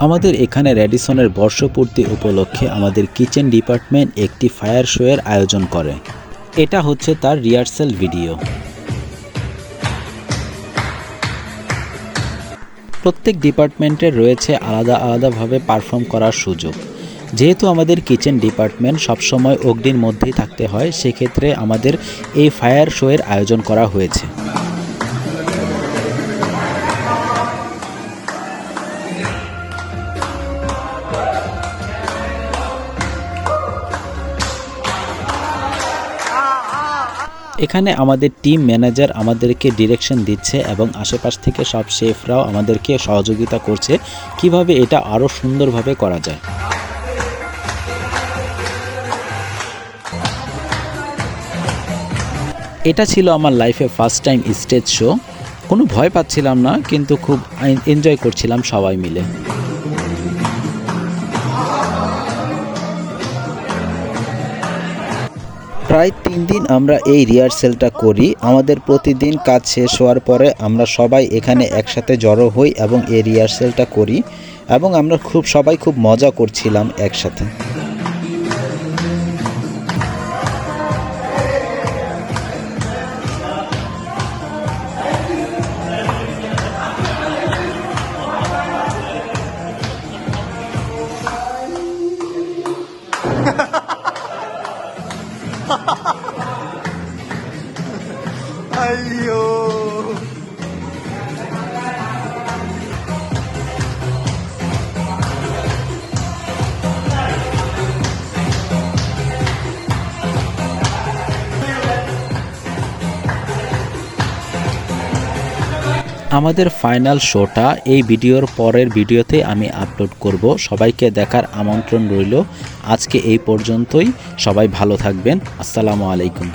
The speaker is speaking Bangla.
আমাদের এখানে র্যাডিসনের বর্ষপূর্তি উপলক্ষে আমাদের কিচেন ডিপার্টমেন্ট একটি ফায়ার শো এর আয়োজন করে। এটা হচ্ছে তার রিহার্সাল ভিডিও। প্রত্যেক ডিপার্টমেন্টের রয়েছে আলাদা আলাদাভাবে পারফর্ম করার সুযোগ। যেহেতু আমাদের কিচেন ডিপার্টমেন্ট সবসময় অগ্নির মধ্যেই থাকতে হয়, সেক্ষেত্রে আমাদের এই ফায়ার শো এর আয়োজন করা হয়েছে। এখানে আমাদের টিম ম্যানেজার আমাদেরকে ডিরেকশন দিচ্ছে এবং আশেপাশ থেকে সব শেফরাও আমাদেরকে সহযোগিতা করছে কিভাবে এটা আরও সুন্দরভাবে করা যায়। এটা ছিল আমার লাইফে ফার্স্ট টাইম স্টেজ শো। কোনো ভয় পাচ্ছিলাম না, কিন্তু খুব এনজয় করছিলাম সবাই মিলে। প্রায় 3 দিন আমরা এই রিহার্সেলটা করি। আমাদের প্রতিদিন কাজ শেষ হওয়ার পরে আমরা সবাই এখানে একসাথে জড়ো হই এবং এই রিহার্সেলটা করি এবং আমরা সবাই খুব মজা করছিলাম একসাথে। Ayo. আমাদের ফাইনাল শোটা এই ভিডিওর পরের ভিডিওতে আমি আপলোড করব। সবাইকে দেখার আমন্ত্রণ রইল। আজকে এই পর্যন্তই। সবাই ভালো থাকবেন। আসসালামু আলাইকুম।